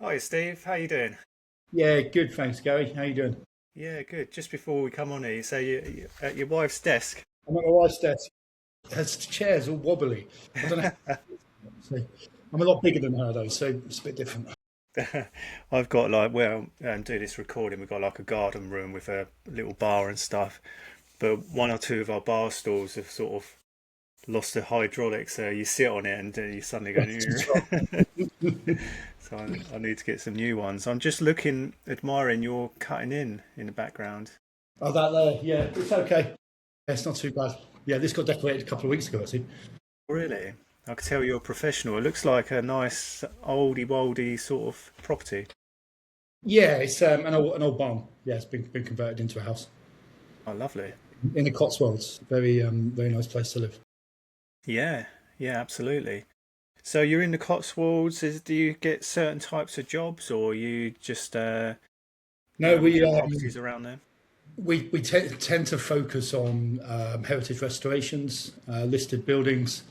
Hi Steve, how you doing? Yeah, good. Thanks, Gary. How you doing? Yeah, good. Just before we come on here, so you at your wife's desk. I'm at my wife's desk. Her chairs all wobbly. I don't know. So I'm a lot bigger than her though, so it's a bit different. I've got like, well, do this recording. We've got like a garden room with a little bar and stuff, but one or two of our bar stools have sort of lost the hydraulics. So you sit on it and you suddenly go, That's right. "Ew." So I need to get some new ones. I'm just looking, admiring your cutting in the background. Oh, that there. Yeah, it's okay. Yeah, it's not too bad. Yeah, this got decorated a couple of weeks ago, actually. Really? I can tell you're a professional. It looks like a nice oldie woldy sort of property. Yeah, it's an old barn. Yeah, it's been converted into a house Oh, lovely. in the Cotswolds. Very nice place to live. Yeah, yeah, absolutely. So you're in the Cotswolds. Do you get certain types of jobs, or you just No, we get properties around there? tend to focus on heritage restorations, listed buildings,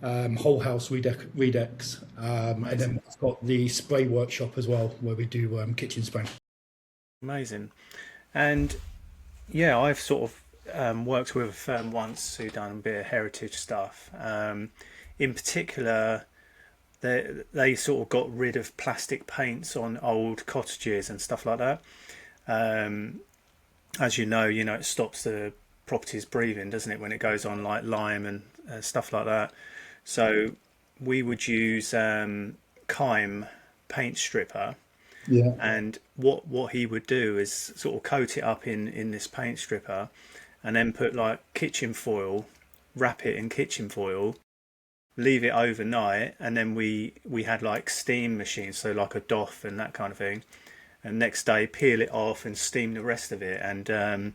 whole house redecs, and then Amazing, we've got the spray workshop as well, where we do kitchen spraying. amazing. And yeah, I've sort of worked with a firm once who done a bit of heritage stuff. In particular, they sort of got rid of plastic paints on old cottages and stuff like that. Um, as you know, it stops the properties breathing, doesn't it, when it goes on like lime and stuff like that. So we would use Kime paint stripper, Yeah, and what he would do is sort of coat it up in this paint stripper, and then put like kitchen foil, wrap it in kitchen foil, leave it overnight, and then we had like steam machines, so like a doff and that kind of thing. And next day peel it off and steam the rest of it. And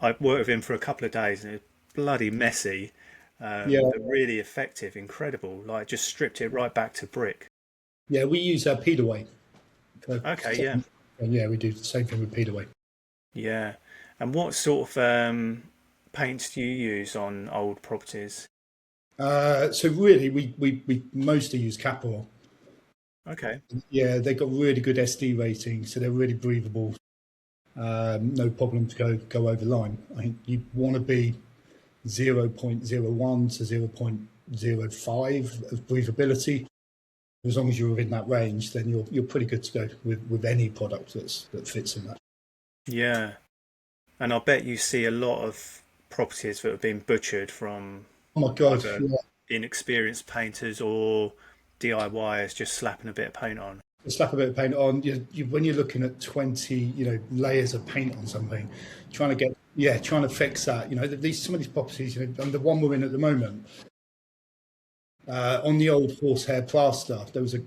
I worked with him for a couple of days, and it was bloody messy, yeah, but really effective, incredible. Like just stripped it right back to brick. yeah. We use Peel Away. For, Okay, yeah, and yeah, we do the same thing with Peel Away. yeah. And what sort of paints do you use on old properties? So really, we mostly use Capor. Okay, Yeah, they got really good SD rating, so they're really breathable. No problem to go over line. I think you want to be 0.01 to 0.05 of breathability. As long as you're within that range, then you're pretty good to go with any product that fits in that. yeah. And I bet you see a lot of properties that have been butchered from Oh my god, either yeah. inexperienced painters or DIYers just slapping a bit of paint on. Slap a bit of paint on. When you're looking at 20, layers of paint on something, trying to fix that. These some of these properties, and the one we're in at the moment, on the old horsehair plaster, there was a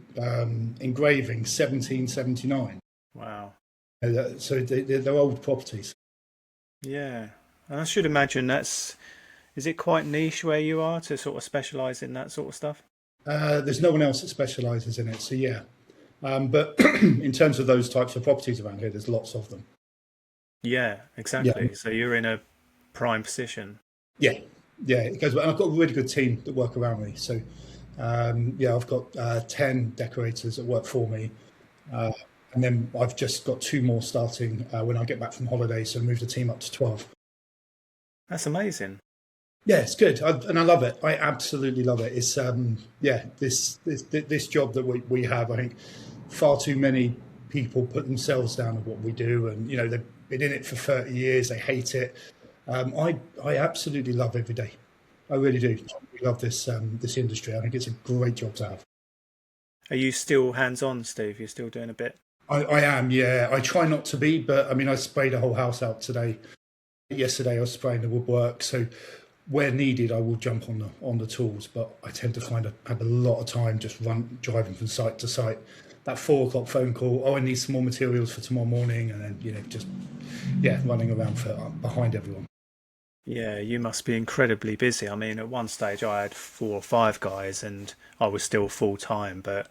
engraving 1779. Wow. So they're old properties. Yeah. And I should imagine is it quite niche where you are to sort of specialize in that sort of stuff? There's no one else that specialises in it, so yeah. But in terms of those types of properties around here, there's lots of them. Yeah, Yeah, exactly. So you're in a prime position. yeah, yeah. It goes. And I've got a really good team that work around me. So yeah, I've got 10 decorators that work for me, uh, and then I've just got two more starting when I get back from holiday. So move the team up to 12. That's amazing. Yeah, it's good, and I love it. I absolutely love it. It's yeah, this job that we have. I think far too many people put themselves down at what we do, and they've been in it for 30 years. They hate it. I absolutely love every day. I really do. I love this industry. I think it's a great job to have. Are you still hands on, Steve? You're still doing a bit? I am, yeah. I try not to be, but I mean, I sprayed a whole house out today. Yesterday, I was spraying the woodwork. So where needed, I will jump on the tools. But I tend to find I have a lot of time just driving from site to site. That 4 o'clock phone call. Oh, I need some more materials for tomorrow morning, and then just running around behind everyone. Yeah, you must be incredibly busy. I mean, at one stage I had four or five guys and I was still full time, but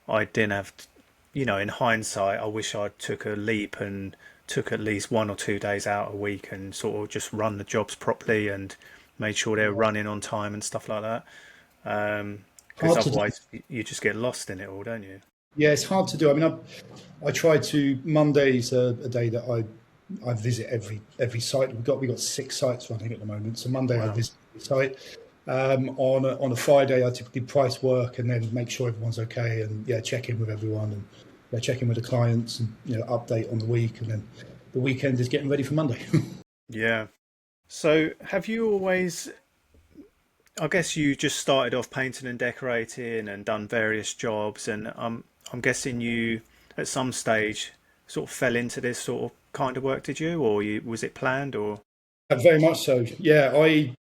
I didn't have, in hindsight, I wish I took a leap and took at least 1 or 2 days out a week and sort of just run the jobs properly and made sure they were running on time and stuff like that. because Hard to do. otherwise you just get lost in it all, don't you? Yeah, it's hard to do. I mean, I try to. Monday's a day that I visit every site. We've got 6 sites running at the moment. So Monday I Wow. visit the site. On a Friday I typically price work and then make sure everyone's okay and yeah, check in with everyone and yeah, check in with the clients and update on the week, and then the weekend is getting ready for Monday. Yeah. So have you always, I guess you just started off painting and decorating and done various jobs, and I'm guessing you at some stage sort of fell into this sort of kind of work, did you, or was it planned, or? Very much so. Yeah, I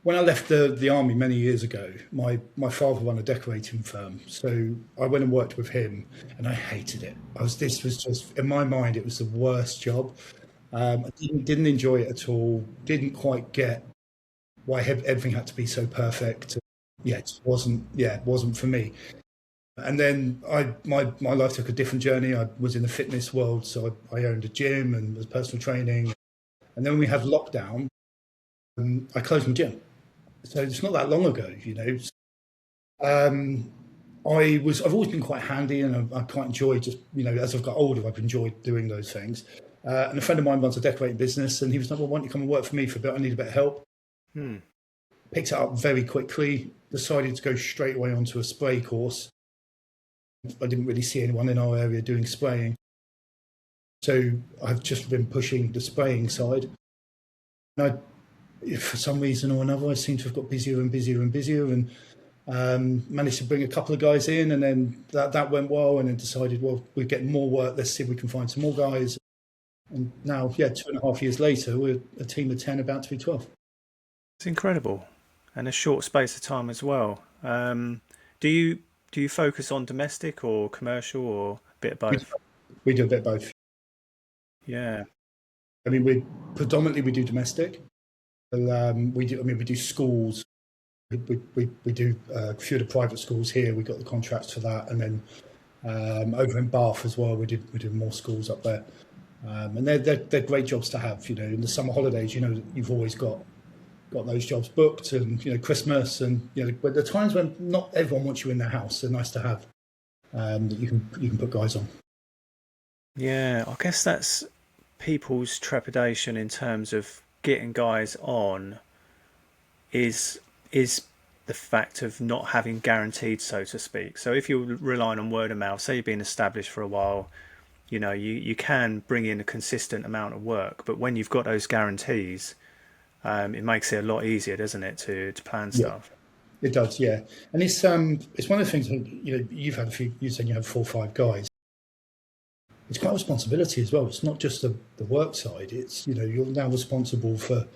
when I left the army many years ago, my father ran a decorating firm, so I went and worked with him, and I hated it. This was just in my mind, it was the worst job. I didn't enjoy it at all. Didn't quite get why everything had to be so perfect. Yeah, it just wasn't. Yeah, it wasn't for me. And then my life took a different journey. I was in the fitness world, so I owned a gym and was personal training. And then when we had lockdown, I closed my gym. So it's not that long ago. Um, I've always been quite handy, and I quite enjoy just as I've got older, I've enjoyed doing those things. And a friend of mine runs a decorating business, and he was like, "Well, why don't you come and work for me for a bit? I need a bit of help." Hmm. Picked it up very quickly. Decided to go straight away onto a spray course. I didn't really see anyone in our area doing spraying, so I've just been pushing the spraying side. And if for some reason or another, I seem to have got busier and busier and busier, and managed to bring a couple of guys in, and then that went well, and then decided, well, we're getting more work. Let's see if we can find some more guys. And now, yeah, 2.5 years later, we're a team of 10, about to be 12. It's incredible, and a short space of time as well. Do you focus on domestic or commercial or a bit of We do, both? we do a bit of both. Yeah. I mean, we do domestic. We do. I mean, we do schools. We do a few of the private schools here. We got the contracts for that, and then over in Bath as well. We do more schools up there, and they're great jobs to have. In the summer holidays, you've always got those jobs booked, and Christmas, and but the times when not everyone wants you in their house, they're nice to have, that you can put guys on. Yeah, I guess that's people's trepidation in terms of getting guys on is the fact of not having guaranteed, so to speak. So if you're relying on word of mouth, say you've been established for a while, you can bring in a consistent amount of work, but when you've got those guarantees, it makes it a lot easier, doesn't it, to plan Yeah, stuff? it does. Yeah, and it's one of the things that, you've had a few. You said you have 4 or 5 guys. It's quite a responsibility as well. It's not just the work side. It's you're now responsible for,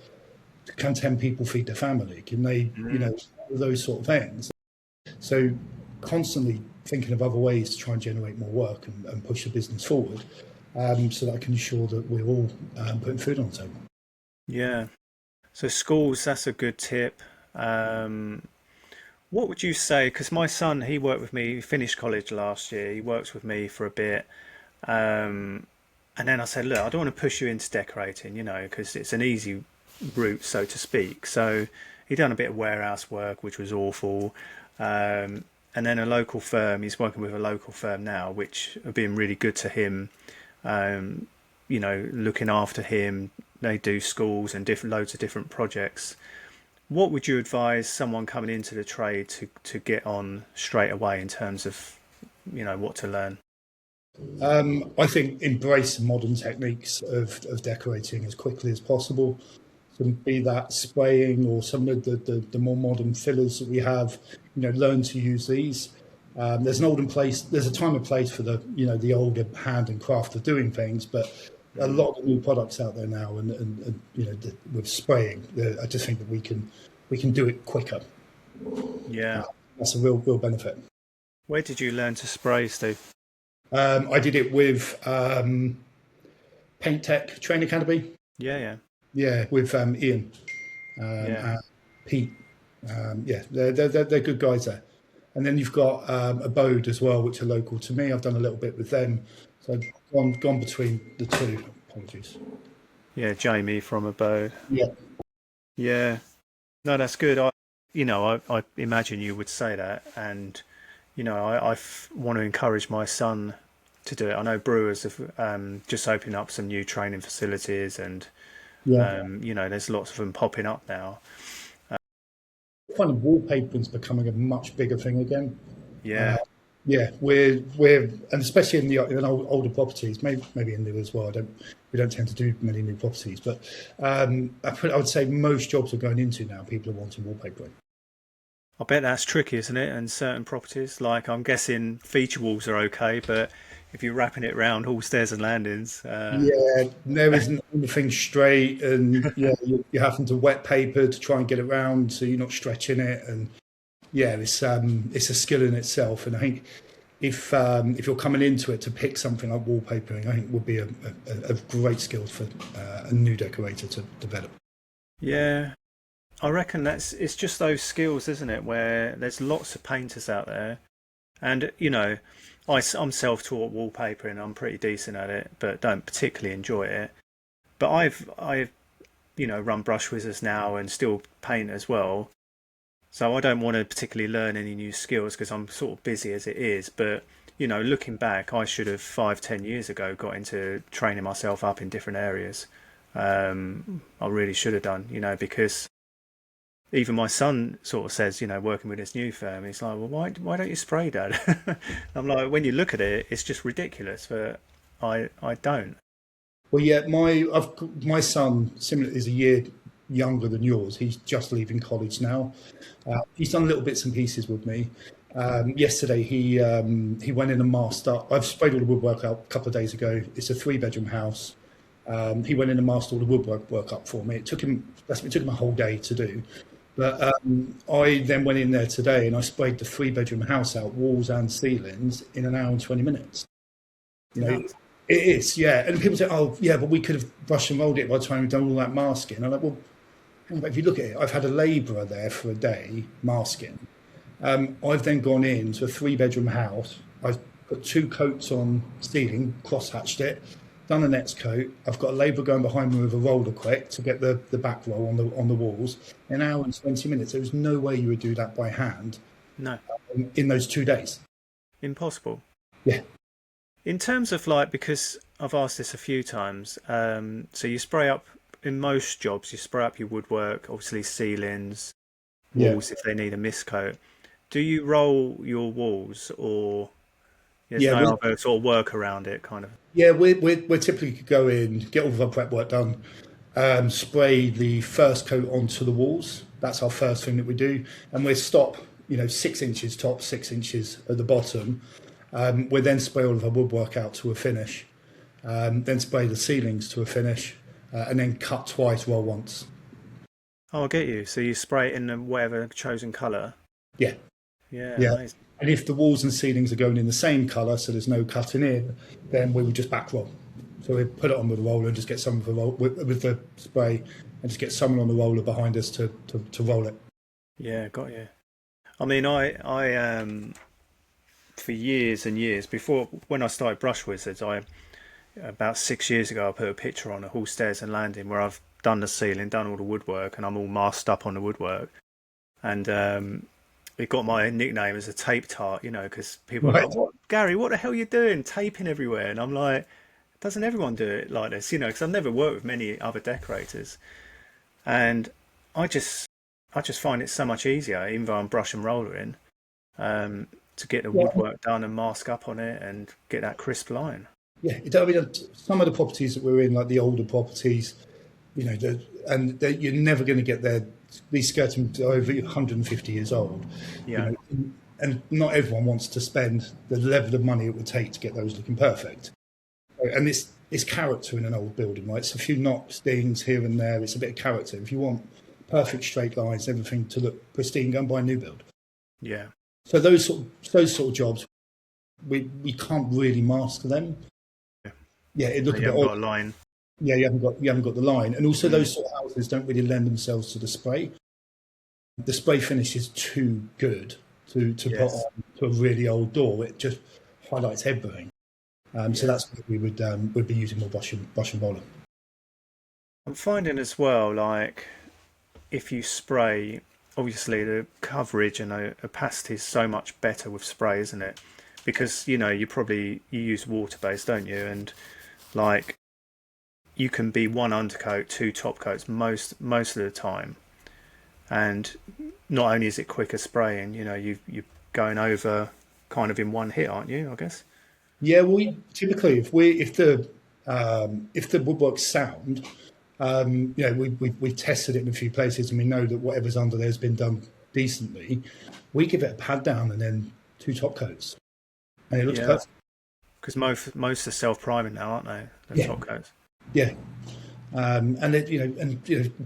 can 10 people feed their family? Can they Mm. those sort of things? So constantly thinking of other ways to try and generate more work and push the business forward, so that I can ensure that we're all putting food on the table. Yeah. So schools, that's a good tip. Um, what would you say? Because my son, he worked with me, he finished college last year. He works with me for a bit. Um, and then I said, look, I don't want to push you into decorating, because it's an easy route, so to speak. So he done a bit of warehouse work, which was awful. And then a local firm, he's working with a local firm now, which have been really good to him, um, looking after him. They do schools and different loads of different projects. What would you advise someone coming into the trade to get on straight away in terms of, what to learn? I think embrace modern techniques of decorating as quickly as possible. So be that spraying or some of the more modern fillers that we have, learn to use these. There's an olden place. There's a time and place for the older hand and craft of doing things, but a Mm. lot of new products out there now, and with spraying, I just think that we can do it quicker. Yeah. That's a real benefit. Where did you learn to spray, Steve? I did it with Paint Tech Training Academy. Yeah, yeah, Yeah, with Ian yeah. and Pete. Yeah, they're good guys there. And then you've got Abode as well, which are local to me. I've done a little bit with them, so I've gone between the two. Apologies. Yeah, Jamie from Abode. Yeah, Yeah. No, that's good. I imagine you would say that, and want to encourage my son to do it. I know brewers have just opened up some new training facilities, and Yeah. there's lots of them popping up now. I find wallpapering's becoming a much bigger thing again. Yeah, Yeah, we're and especially in older properties, maybe in new as well. We don't tend to do many new properties, but I would say most jobs we're going into now, people are wanting wallpapering. I bet that's tricky, isn't it? And certain properties, like I'm guessing feature walls are okay, but if you're wrapping it around all stairs and landings, Yeah, there isn't anything straight, and yeah, you're having to wet paper to try and get it round, so you're not stretching it, and yeah, it's a skill in itself. And I think if you're coming into it to pick something like wallpapering, I think would be a great skill for a new decorator to develop. yeah, I reckon it's just those skills, isn't it? Where there's lots of painters out there, and I'm self-taught wallpapering. I'm pretty decent at it, but don't particularly enjoy it. But I've run brush wizards now and still paint as well. So I don't want to particularly learn any new skills because I'm sort of busy as it is. But looking back, I should have 5, 10 years ago got into training myself up in different areas. I really should have done, because even my son sort of says, working with his new firm, he's like, well, why don't you spray, Dad? I'm like, when you look at it, it's just ridiculous, but I don't. Well, yeah, my son similar is a year younger than yours. He's just leaving college now. He's done little bits and pieces with me. Yesterday, he went in and masked up. I've sprayed all the woodwork out a couple of days ago. It's a 3-bedroom house. He went in and masked all the woodwork work up for me. It took him a whole day to do. But I then went in there today and I sprayed the 3-bedroom house out, walls and ceilings, in an hour and 20 minutes. You know, No. it is, yeah. And people say, oh, yeah, but we could have brushed and rolled it by the time we've done all that masking. I'm like, well, hang on, but if you look at it, I've had a labourer there for a day masking. I've then gone into a 3-bedroom house. I've put 2 coats on ceiling, cross-hatched it, done the next coat. I've got a labourer going behind me with a roller quick to get the back roll on the walls. An hour and 20 minutes. There was no way you would do that by hand No, in those 2 days. impossible. Yeah. In terms of because I've asked this a few times, so you spray up in most jobs, you spray up your woodwork, obviously ceilings, Yeah. walls if they need a mist coat. Do you roll your walls, or there's Yeah. no other sort of work around it, kind of? Yeah, we're typically go in, get all of our prep work done, spray the first coat onto the walls. That's our first thing that we do, and we stop, 6 inches top, 6 inches at the bottom. We then spray all of our woodwork out to a finish, then spray the ceilings to a finish, and then cut twice, roll once. Oh, I get you. So you spray it in whatever chosen colour. Yeah, Yeah, yeah. amazing. And if the walls and ceilings are going in the same colour, so there's no cutting in, then we would just back roll. So we put it on with a roller and just get some of the roll with the spray, and just get someone on the roller behind us to roll it. Yeah, got you. I mean, I for years and years before when I started Brush Wizards, about 6 years ago, I put a picture on a hall stairs and landing where I've done the ceiling, done all the woodwork, and I'm all masked up on the woodwork. And it got my nickname as a tape tart, because people are Right. like, "What, Gary? What the hell are you doing? Taping everywhere?" And I'm like, "Doesn't everyone do it like this?" Because I've never worked with many other decorators, and I just I just find it so much easier, even though I'm brush and rollering, to get the Yeah. woodwork done and mask up on it and get that crisp line. Yeah, I mean, some of the properties that we're in, like the older properties, you're never going to get there. These skirting over 150 years old, Yeah, and not everyone wants to spend the level of money it would take to get those looking perfect. And it's character in an old building, right? It's a few knocks, things here and there. It's a bit of character. If you want perfect straight lines, everything to look pristine, go and buy a new build. yeah, So those sort of jobs, we can't really master them. Yeah, it look a you bit haven't odd. got a line. Yeah, you haven't got the line, and also Mm. those sort of houses don't really lend themselves to the spray. The spray finish is too good to put Yes, on to a really old door. It just highlights everything. So yes. that's what would be using more brush and roller. I'm finding as well, like if you spray, obviously the coverage and the opacity is so much better with spray, isn't it? Because you use water based, don't you? And like you can be one undercoat, two top coats most of the time, and not only is it quicker spraying, you're going over kind of in one hit, aren't you? I guess. Yeah, we typically if the woodwork's sound, we've tested it in a few places and we know that whatever's under there has been done decently. We give it a pad down and then two top coats, and it looks Yeah, perfect. because most are self priming now, aren't they? The Yeah, top coats. yeah.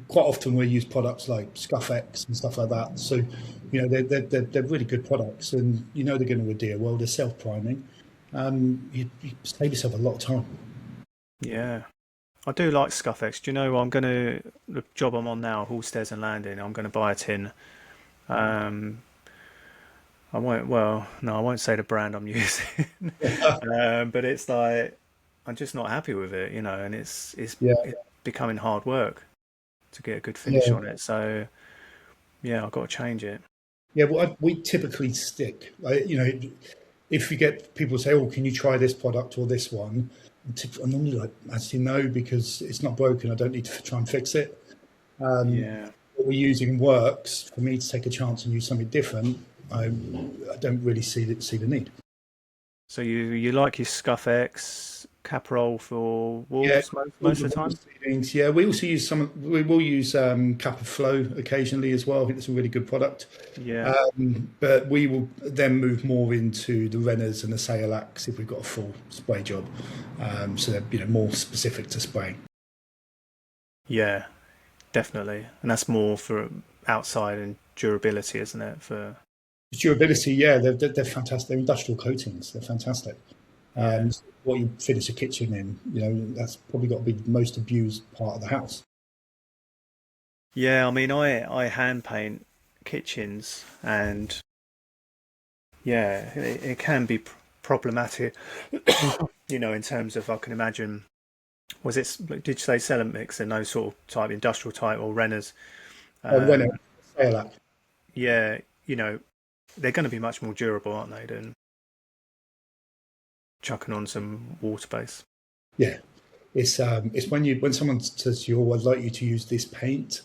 Quite often we use products like Scuff-X and stuff like that. So, they're really good products, and they're going to adhere well. They're self-priming. You save yourself a lot of time. Yeah. I do like Scuff-X. Do you know the job I'm on now, Hall Stairs and Landing, I'm gonna buy a tin. Um I won't well, no, I won't say the brand I'm using. But it's like I'm just not happy with it, and Yeah, it's becoming hard work to get a good finish yeah, on it. So yeah, I've got to change it. yeah. Well, we typically stick. If you get people say, "Oh, can you try this product or this one?" I'm normally like, "Actually, no, because it's not broken. I don't need to try and fix it." Yeah. What we're using works. For me to take a chance and use something different, I don't really see the need. So you like your Scuff-X caprol for Yeah, walls all most the of the wall time? ceilings. Yeah, we also use some. We will use Kappa Flow occasionally as well. I think it's a really good product. Yeah. But we will then move more into the Renners and the Sailaks if we've got a full spray job. So they're more specific to spraying. Yeah, definitely. And that's more for outside and durability, isn't it? For Durability, yeah, they're fantastic. They're industrial coatings. They're fantastic. yeah. What you finish a kitchen in, that's probably got to be the most abused part of the house. Yeah, I mean I hand paint kitchens and yeah, it can be problematic, in terms of I can imagine did you say ceramics and those sort of type industrial type or Renners? Renner, Um, Sailak, yeah, they're going to be much more durable, aren't they, than chucking on some water base. yeah. It's when someone says to you, "Oh, I'd like you to use this paint,"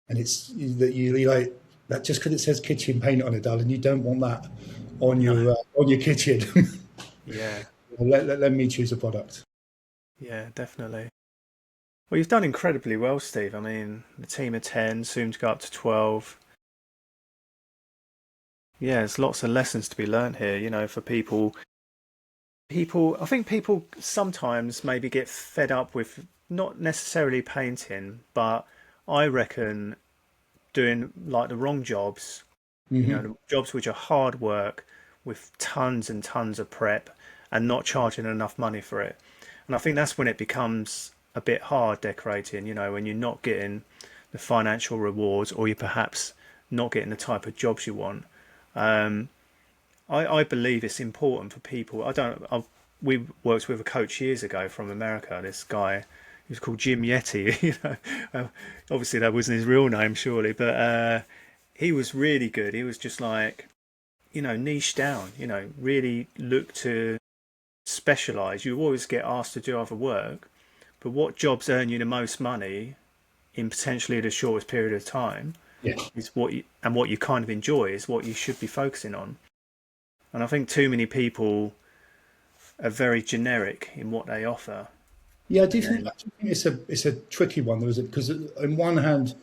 and it's that you like that just because it says kitchen paint on it, darling. You don't want that No. on your kitchen. Yeah, Let me choose a product. yeah, definitely. Well, you've done incredibly well, Steve. I mean, the team of 10, soon to go up to 12. Yeah, there's lots of lessons to be learnt here, for people. I think people sometimes maybe get fed up with not necessarily painting, but I reckon doing like the wrong jobs, Hmm. the jobs which are hard work with tons and tons of prep and not charging enough money for it. And I think that's when it becomes a bit hard decorating, when you're not getting the financial rewards or you're perhaps not getting the type of jobs you want. Um, I believe it's important for people. We worked with a coach years ago from America. This guy, he was called Jim Yeti. Obviously that wasn't his real name, surely, but he was really good. He was just like, niche down. Really look to specialize. You always get asked to do other work, but what jobs earn you the most money in potentially the shortest period of time Yeah, is what you kind of enjoy is what you should be focusing on. And I think too many people are very generic in what they offer. yeah. And then, I do think it's a tricky one, though, is it? Because on one hand,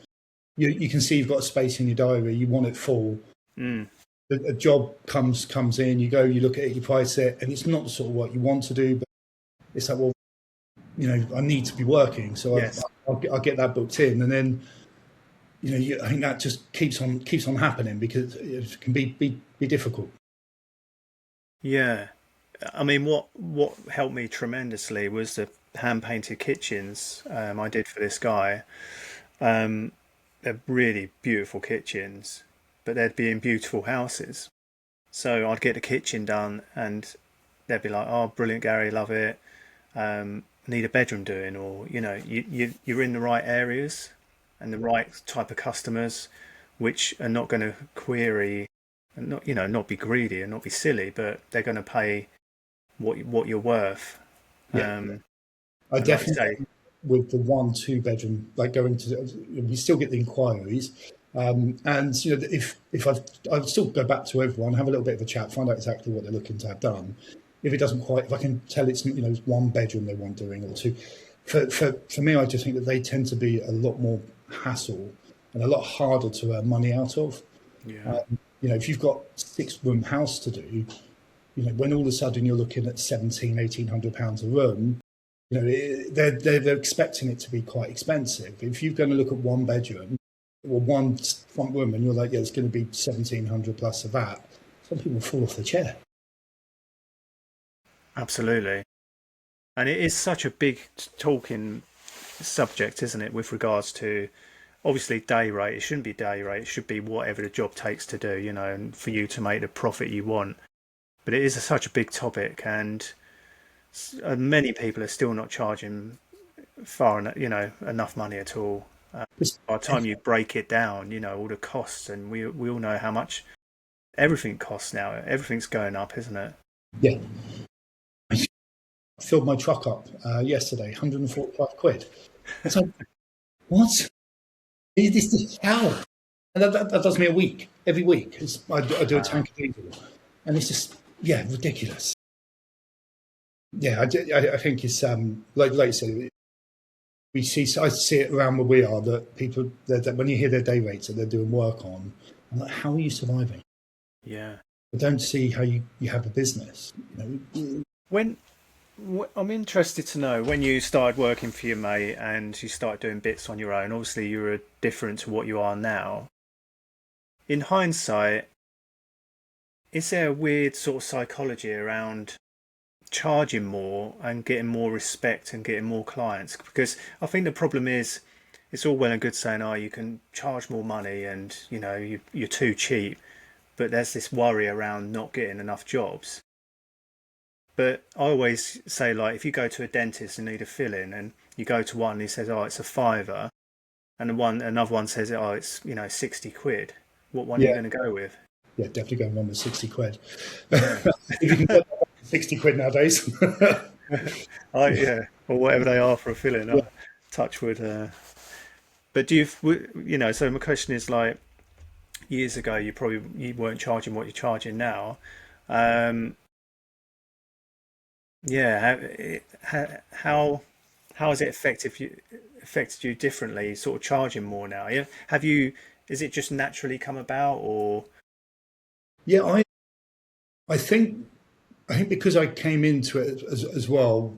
you can see you've got a space in your diary, you want it full. mm, A job comes in, you go, you look at it, you price it, and it's not the sort of work you want to do, but it's like, well, I need to be working, so yes, I'll get that booked in, and then I think that just keeps on happening because it can be difficult. yeah. I mean, what helped me tremendously was the hand painted kitchens I did for this guy. Um, they're really beautiful kitchens, but they'd be in beautiful houses. So I'd get the kitchen done, and they'd be like, "Oh, brilliant, Gary, love it. Need a bedroom doing," or you're in the right areas and the right type of customers which are not going to query and not be greedy and not be silly, but they're going to pay what you're worth. Yeah, I And like you definitely say, with the 1-2 bedroom, like going to, we still get the inquiries. And if I'd still go back to everyone, have a little bit of a chat, find out exactly what they're looking to have done. If it doesn't quite, if I can tell it's it's 1 bedroom they want doing or two, for me, I just think that they tend to be a lot more hassle and a lot harder to earn money out of. yeah, If you've got 6-room house to do, when all of a sudden you're looking at 1,700-1,800 a room, they're expecting it to be quite expensive. If you're going to look at 1 bedroom or 1 front room and you're like, yeah, it's going to be 1,700 plus of that, some people fall off the chair. absolutely. And it is such a big talking subject, isn't it, with regards to obviously day rate. It shouldn't be day rate. It should be whatever the job takes to do, and for you to make the profit you want. But it is such a big topic, and many people are still not charging enough money at all. By the time you break it down, all the costs, and we all know how much everything costs now. Everything's going up, isn't it? Yeah. I filled my truck up yesterday, 145 quid. It's like, what? How? And that does me a week, every week. I do a tank of diesel. And it's just, ridiculous. Yeah, I think it's, like you said, I see it around where we are, that people, that when you hear their day rates that they're doing work on, I'm like, how are you surviving? Yeah. I don't see how you have a business. When I'm interested to know when you started working for your mate and you started doing bits on your own. Obviously, you were different to what you are now. In hindsight, is there a weird sort of psychology around charging more and getting more respect and getting more clients? Because I think the problem is, it's all well and good saying, "Oh, you can charge more money and you're too cheap," but there's this worry around not getting enough jobs. But I always say, like, if you go to a dentist and need a filling, and you go to one, and he says, "Oh, it's a fiver," and another one says, "Oh, it's 60 quid." What one are you Yeah, going to go with? yeah, definitely going on with 60 quid. Yeah, If you can get 60 quid nowadays. yeah, or whatever they are for a filling. Yeah. Touch wood. But so my question is, like, years ago, you weren't charging what you're charging now. Um, yeah, how has it affected you differently? Sort of charging more now. Yeah, have you? Is it just naturally come about, or Yeah, I think because I came into it as well,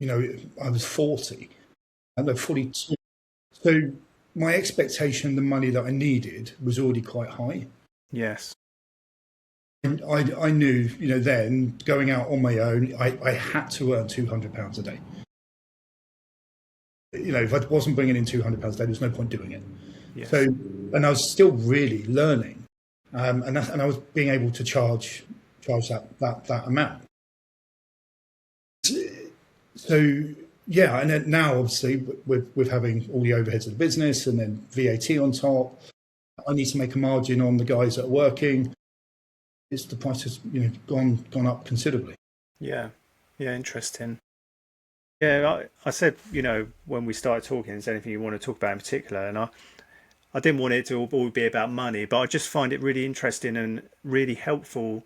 I was 40 and I'm 42. So my expectation, the money that I needed was already quite high. yes, And I knew, then going out on my own, I had to earn £200 a day. If I wasn't bringing in £200 a day, there's no point doing it. yes, So, and I was still really learning, and I was being able to charge that amount. So yeah, and then now obviously with having all the overheads of the business and then VAT on top, I need to make a margin on the guys that are working. The price has gone up considerably. yeah, yeah, interesting. Yeah, I said, when we started talking, is there anything you want to talk about in particular? And I didn't want it to all be about money, but I just find it really interesting and really helpful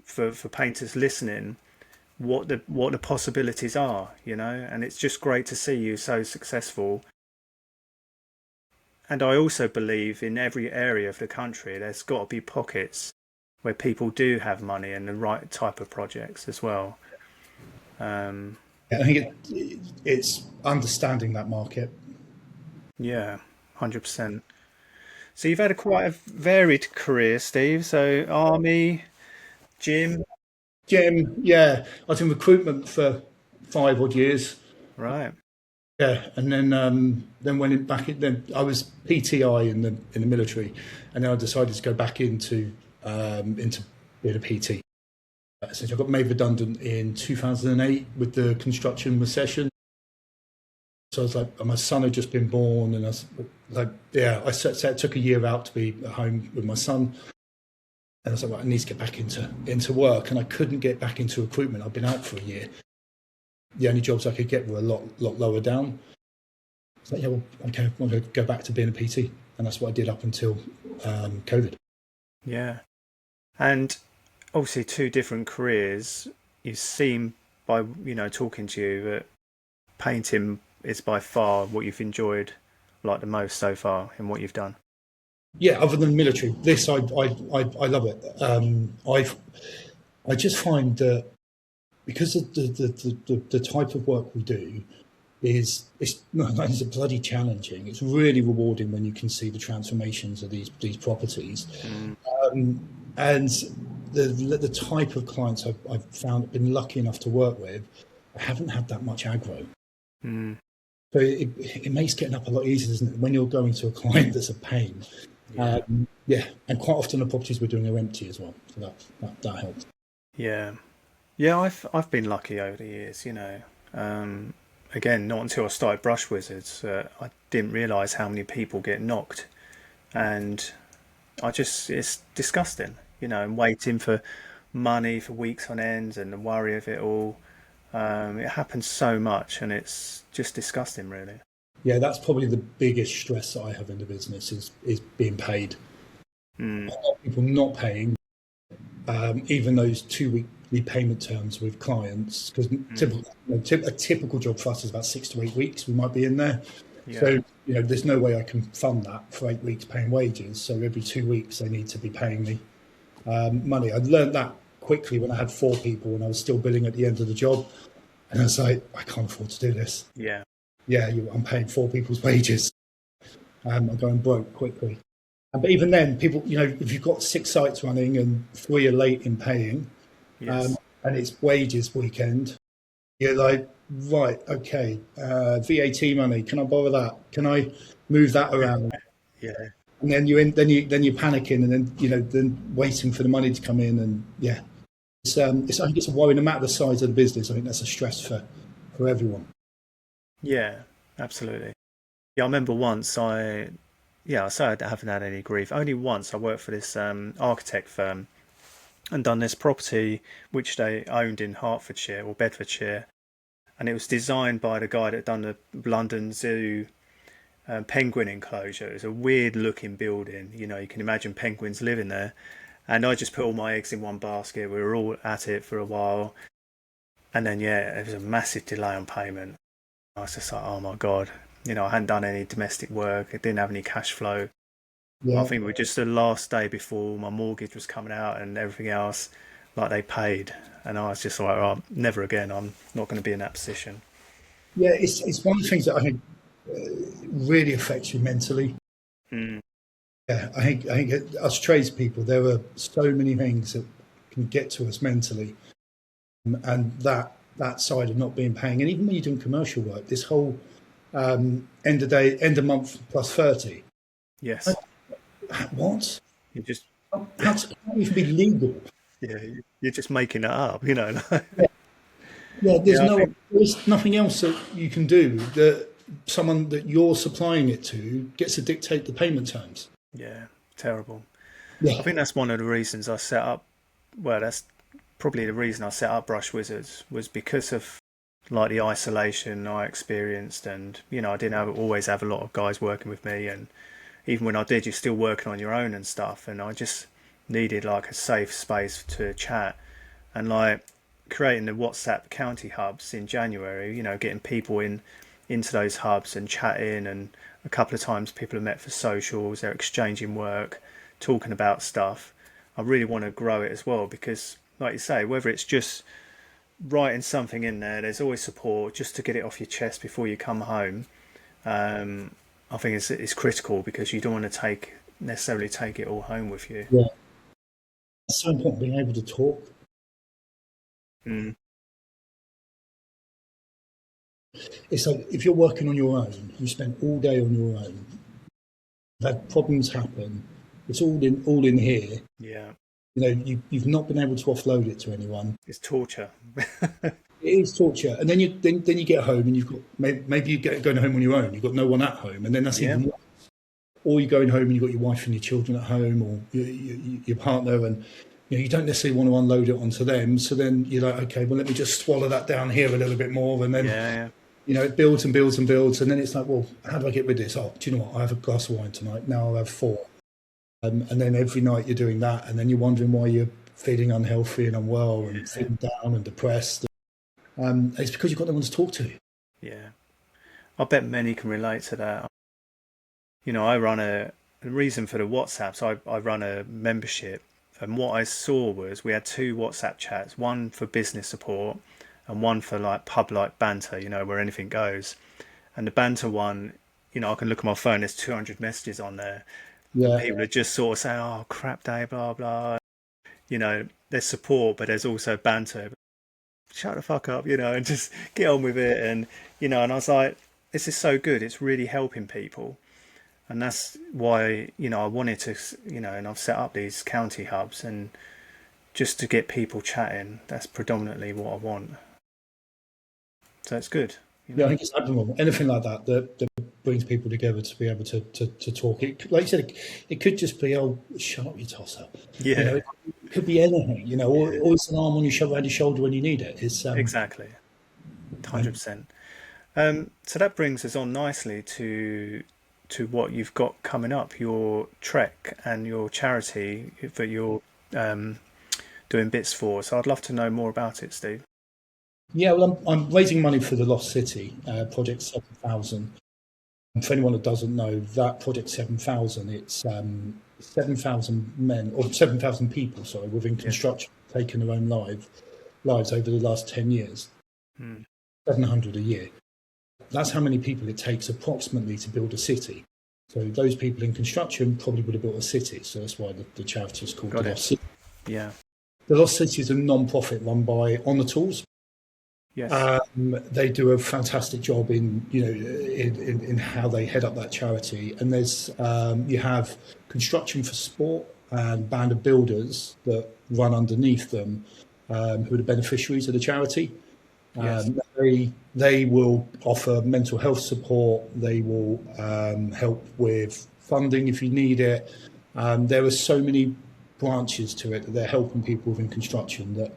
for painters listening what the possibilities are, and it's just great to see you so successful. And I also believe in every area of the country, there's got to be pockets where people do have money and the right type of projects as well. I think it's understanding that market. Yeah, 100%. So you've had quite a varied career, Steve. So army, gym, Jim, yeah, I was in recruitment for 5 odd years. right? Yeah, and then then I was PTI in the military, and then I decided to go back into being a PT. So I got made redundant in 2008 with the construction recession. So I was like, my son had just been born, and I was like, yeah, I took a year out to be at home with my son. And I was like, well, I need to get back into work, and I couldn't get back into recruitment. I'd been out for a year. The only jobs I could get were a lot lower down. So yeah, well, okay, I'm going to go back to being a PT, and that's what I did up until COVID. Yeah, and obviously 2 different careers. You seem by talking to you that painting is by far what you've enjoyed like the most so far in what you've done. Yeah, other than military, this I love it. I just find that because of the type of work we do is it's not only is it bloody challenging, it's really rewarding when you can see the transformations of these properties. And the type of clients I've found, been lucky enough to work with, I haven't had that much aggro. So it makes getting up a lot easier, doesn't it? When you're going to a client that's a pain. Yeah, and quite often the properties we're doing are empty as well, so that helps. Yeah, I've been lucky over the years, Again, not until I started Brush Wizards, I didn't realise how many people get knocked, and it's disgusting, and waiting for money for weeks on end and the worry of it all. It happens so much, and it's just disgusting, really. Yeah, that's probably the biggest stress that I have in the business is being paid. A lot of people not paying, even those 2-weekly payment terms with clients, because a typical job for us is about 6 to 8 weeks. We might be in there. Yeah. So there's no way I can fund that for 8 weeks paying wages. So every 2 weeks they need to be paying me money. I learned that quickly when I had 4 people and I was still billing at the end of the job, and I was like, I can't afford to do this. Yeah, I'm paying 4 people's wages. I'm going broke quickly. But even then, people, if you've got 6 sites running and 3 are late in paying, and it's wages weekend, you're like, right, okay, VAT money, can I borrow that? Can I move that around? Yeah. And then you're panicking, and then waiting for the money to come in, and yeah, I think it's a worry. No matter the size of the business, I think that's a stress for everyone. Yeah, absolutely. Yeah, I remember once I haven't had any grief. Only once I worked for this architect firm and done this property which they owned in Hertfordshire or Bedfordshire, and it was designed by the guy that done the London Zoo penguin enclosure. It was a weird looking building. You can imagine penguins living there. And I just put all my eggs in one basket. We were all at it for a while. And then, it was a massive delay on payment. I was just like, oh my God. I hadn't done any domestic work. I didn't have any cash flow. Yeah. I think we were just the last day before my mortgage was coming out and everything else, like they paid. And I was just like, oh, never again. I'm not going to be in that position. Yeah, it's one of the things that I think really affects you mentally. Yeah, I think us tradespeople, there are so many things that can get to us mentally, and that side of not being paying, and even when you're doing commercial work, this whole end of month plus 30. Yes. What? You just can't even be legal. Yeah, you're just making it up, Yeah, there's nothing else that you can do that someone that you're supplying it to gets to dictate the payment terms. Yeah, terrible. Yeah. I think that's one of the reasons I set up. Well, that's probably the reason I set up Brush Wizards, was because of like the isolation I experienced, and I didn't always have a lot of guys working with me, and even when I did, you're still working on your own and stuff, and I just needed like a safe space to chat, and like creating the WhatsApp county hubs in January, getting people into those hubs and chatting, and a couple of times people have met for socials, they're exchanging work, talking about stuff. I really want to grow it as well, because like you say, whether it's just writing something in there's always support just to get it off your chest before you come home. I think it's critical, because you don't want to necessarily take it all home with you. Yeah, it's so important being able to talk. It's like if you're working on your own, you spend all day on your own. That problems happen. It's all in here. Yeah. You've not been able to offload it to anyone. It's torture. It is torture, and then you get home and you've got maybe going home on your own. You've got no one at home, and then that's Yeah. even worse. Or you're going home and you've got your wife and your children at home, or your partner, and you don't necessarily want to unload it onto them. So then you're like, okay, well, let me just swallow that down here a little bit more, and then Yeah. it builds and builds and builds, and then it's like, well, how do I get rid of this? Oh, do you know what? I have a glass of wine tonight. Now I'll have four, and then every night you're doing that, and then you're wondering why you're feeling unhealthy and unwell and feeling down and depressed. It's because you've got no one to talk to. Yeah. I bet many can relate to that. I run the reason for the WhatsApps, I run a membership, and what I saw was we had two WhatsApp chats, one for business support and one for like pub like banter, where anything goes. And the banter one, I can look at my phone, there's 200 messages on there. Yeah. And people are just sort of saying, oh, crap day, blah, blah. There's support, but there's also banter. Shut the fuck up, and just get on with it. And, and I was like, this is so good. It's really helping people. And that's why, I wanted to, and I've set up these county hubs, and just to get people chatting. That's predominantly what I want. So it's good. Yeah, I think it's admirable. Anything like that brings people together to be able to talk. Like you said, it could just be, oh, shut up, you tosser. Yeah. It could be anything, or it's an arm on around your shoulder when you need it. It's exactly, 100%. So that brings us on nicely to what you've got coming up, your trek and your charity that you're doing bits for. So I'd love to know more about it, Steve. Yeah, well, I'm raising money for the Lost City, Project 7000. And for anyone that doesn't know, that Project 7000, it's 7,000 men, or 7,000 people, sorry, within construction, taking their own lives over the last 10 years. 700 a year. That's how many people it takes approximately to build a city. So those people in construction probably would have built a city. So that's why the charity is called the Lost City. Yeah. The Lost City is a non-profit run by On the Tools. Yes. They do a fantastic job in how they head up that charity. And there's you have Construction for Sport and Band of Builders that run underneath them, who are the beneficiaries of the charity. Yes. They will offer mental health support. They will help with funding if you need it. There are so many branches to it that they're helping people within construction that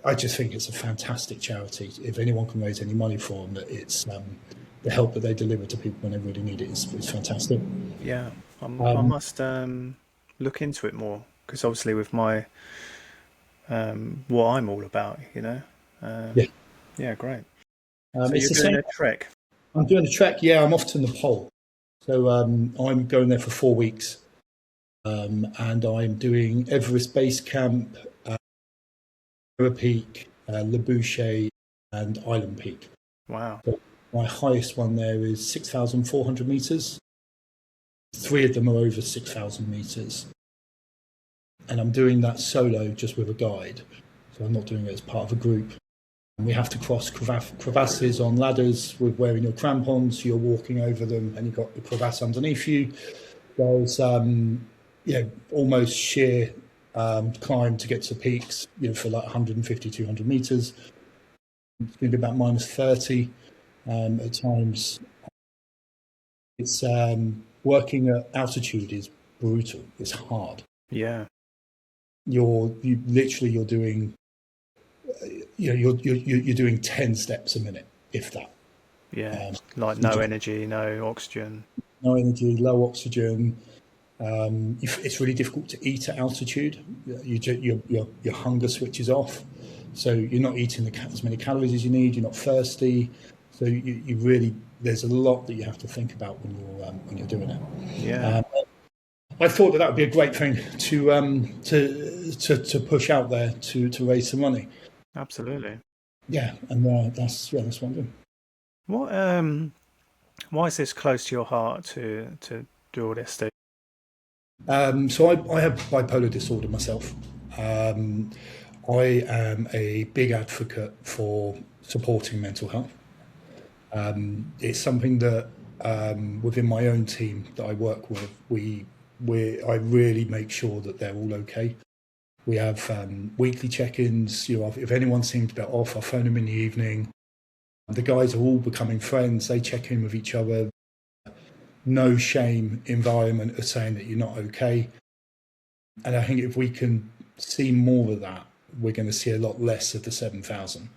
I just think it's a fantastic charity. If anyone can raise any money for them, that it's the help that they deliver to people when they really need it is fantastic. Yeah, I must look into it more, because obviously with my what I'm all about, Yeah, great. So you're doing a trek? I'm doing a trek. Yeah, I'm off to Nepal. So I'm going there for 4 weeks, and I'm doing Everest Base Camp, Peak, Le Boucher, and Island Peak. Wow. So my highest one there is 6,400 metres. 3 of them are over 6,000 metres. And I'm doing that solo just with a guide. So I'm not doing it as part of a group. And we have to cross crevasses on ladders with wearing your crampons. So you're walking over them and you've got the crevasse underneath you. There's almost sheer climb to get to peaks, for like 150, 200 metres. It's going to be about minus 30 at times. It's working at altitude is brutal. It's hard. Yeah. You're doing you're doing 10 steps a minute, if that. Yeah. Like no energy, no oxygen. No energy, low oxygen. It's really difficult to eat at altitude. Your hunger switches off, so you're not eating as many calories as you need. You're not thirsty, so you really, there's a lot that you have to think about when you're doing it. Yeah. I thought that would be a great thing to push out there to raise some money. Absolutely. Yeah, and that's what I'm doing. What why is this close to your heart to do all this, Steve? So I have bipolar disorder myself. I am a big advocate for supporting mental health. It's something that within my own team that I work with, I really make sure that they're all okay. We have weekly check-ins. If anyone seems a bit off, I phone them in the evening. The guys are all becoming friends. They check in with each other. No shame environment of saying that you're not okay. And I think if we can see more of that, we're going to see a lot less of the 7,000.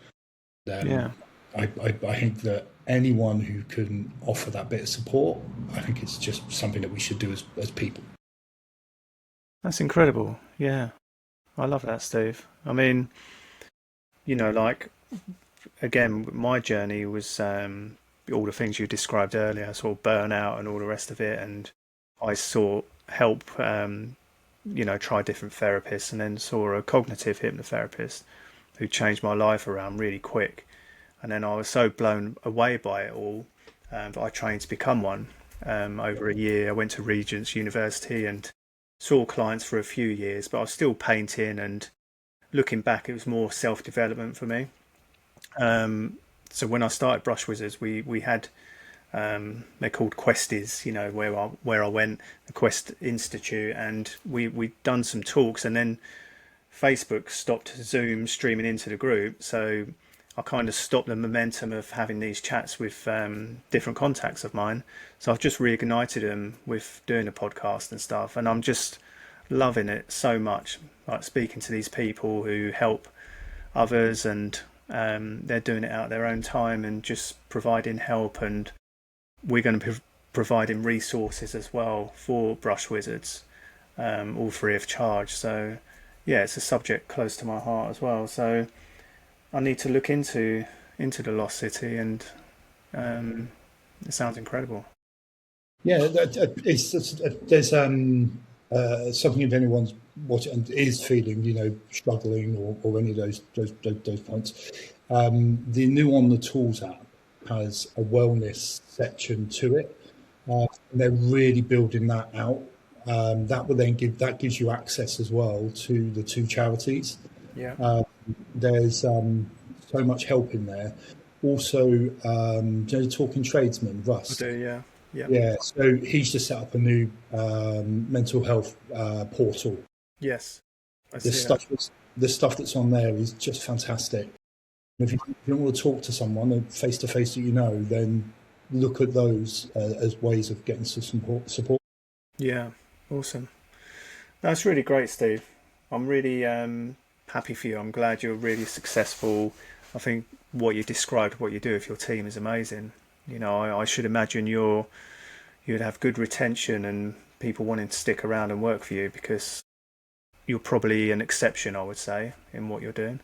Yeah. I think that anyone who can offer that bit of support, I think it's just something that we should do as people. That's incredible. Yeah. I love that, Steve. I mean, like, again, my journey was all the things you described earlier, sort of burnout and all the rest of it. And I sought help, try different therapists, and then saw a cognitive hypnotherapist who changed my life around really quick. And then I was so blown away by it all that I trained to become one. Over a year, I went to Regent's University and saw clients for a few years, but I was still painting, and looking back, it was more self-development for me. So when I started Brush Wizards, we had they're called Questies, where I went, the Quest Institute, and we'd done some talks, and then Facebook stopped Zoom streaming into the group, so I kind of stopped the momentum of having these chats with different contacts of mine. So I've just reignited them with doing a podcast and stuff, and I'm just loving it so much, like speaking to these people who help others, and they're doing it out their own time and just providing help, and we're going to be providing resources as well for Brush Wizards, all free of charge. So yeah, it's a subject close to my heart as well. So I need to look into the Lost City, and it sounds incredible. Yeah, there's something if anyone's watching and is feeling, struggling or any of those points. The new On the Tools app has a wellness section to it. And they're really building that out. That gives you access as well to the two charities. Yeah. There's so much help in there. Also, Talking Tradesman, Russ. I do, yeah. Yeah, so he's just set up a new mental health portal. Yes. The stuff that's on there is just fantastic. If you don't want to talk to someone face to face that then look at those as ways of getting some support. Yeah, awesome. That's really great, Steve. I'm really happy for you. I'm glad you're really successful. I think what you described, what you do with your team is amazing. I should imagine you'd have good retention and people wanting to stick around and work for you, because you're probably an exception, I would say, in what you're doing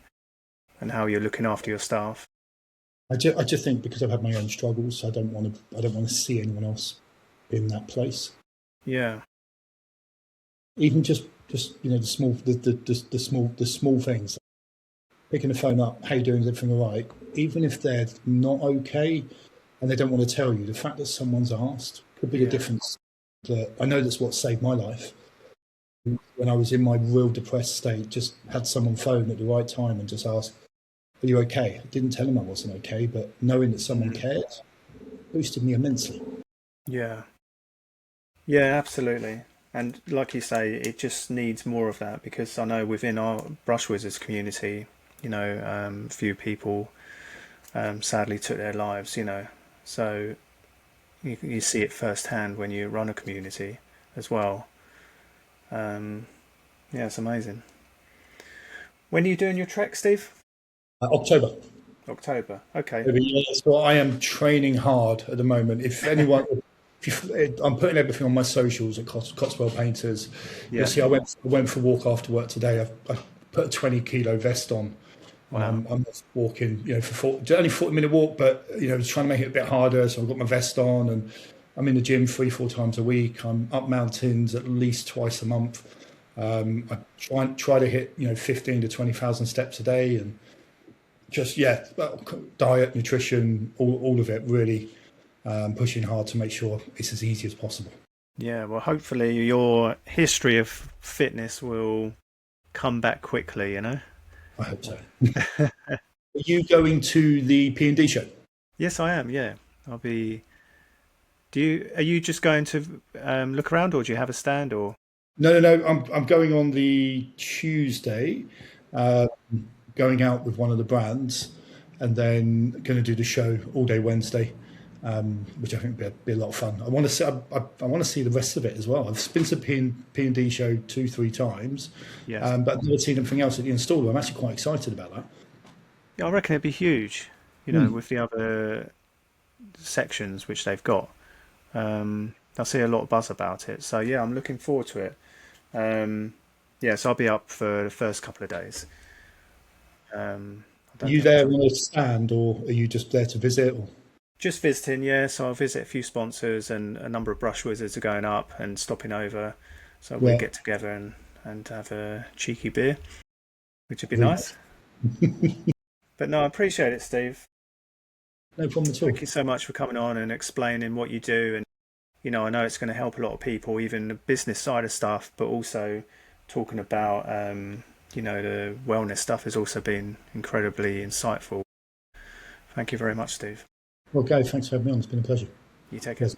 and how you're looking after your staff. I just think because I've had my own struggles, I don't want to see anyone else in that place. Yeah. Even just the small things. Picking the phone up, how you doing? Is everything all right? Even if they're not okay and they don't want to tell you, the fact that someone's asked could be the difference. I know that's what saved my life. When I was in my real depressed state, just had someone phone at the right time and just ask, "Are you okay?" I didn't tell them I wasn't okay, but knowing that someone cared boosted me immensely. Yeah. Yeah, absolutely. And like you say, it just needs more of that, because I know within our Brush Wizards community, a few people sadly took their lives, so you see it firsthand when you run a community as well. Yeah, it's amazing. When are you doing your trek, Steve? October. Okay. So I am training hard at the moment. If anyone, I'm putting everything on my socials at Cotswold Painters. Yeah. You'll see I went for a walk after work today. I put a 20-kilo vest on. Wow. I'm walking, for only 40-minute walk, but trying to make it a bit harder. So I've got my vest on, and I'm in the gym 3-4 times a week. I'm up mountains at least twice a month. I try to hit 15 to 20,000 steps a day, and just diet, nutrition, all of it, really pushing hard to make sure it's as easy as possible. Yeah, well, hopefully your history of fitness will come back quickly, I hope so. Are you going to the P&D show? Yes, I am. Yeah, I'll be. Are you just going to look around, or do you have a stand, or? No. I'm going on the Tuesday, uh, going out with one of the brands, and then going to do the show all day Wednesday, which I think will be a lot of fun. I want to see. I want to see the rest of it as well. I've been to P&D show 2-3 times, Yes. but I've never seen anything else at the installer. I'm actually quite excited about that. Yeah, I reckon it'd be huge, Mm. with the other sections which they've got. I see a lot of buzz about it. So yeah, I'm looking forward to it. Yeah, so I'll be up for the first couple of days. I Are don't you think there on a stand, or are you just there to visit? Or just visiting, yeah. So I'll visit a few sponsors, and a number of brush wizards are going up and stopping over. So we'll yeah, get together and have a cheeky beer, which would be very nice. But no, I appreciate it, Steve. no problem at all. Thank you so much for coming on and explaining what you do. And I know it's going to help a lot of people, even the business side of stuff, but also talking about the wellness stuff has also been incredibly insightful. Thank you very much, Steve. Okay, thanks for having me on. It's been a pleasure. You take care. Cheers.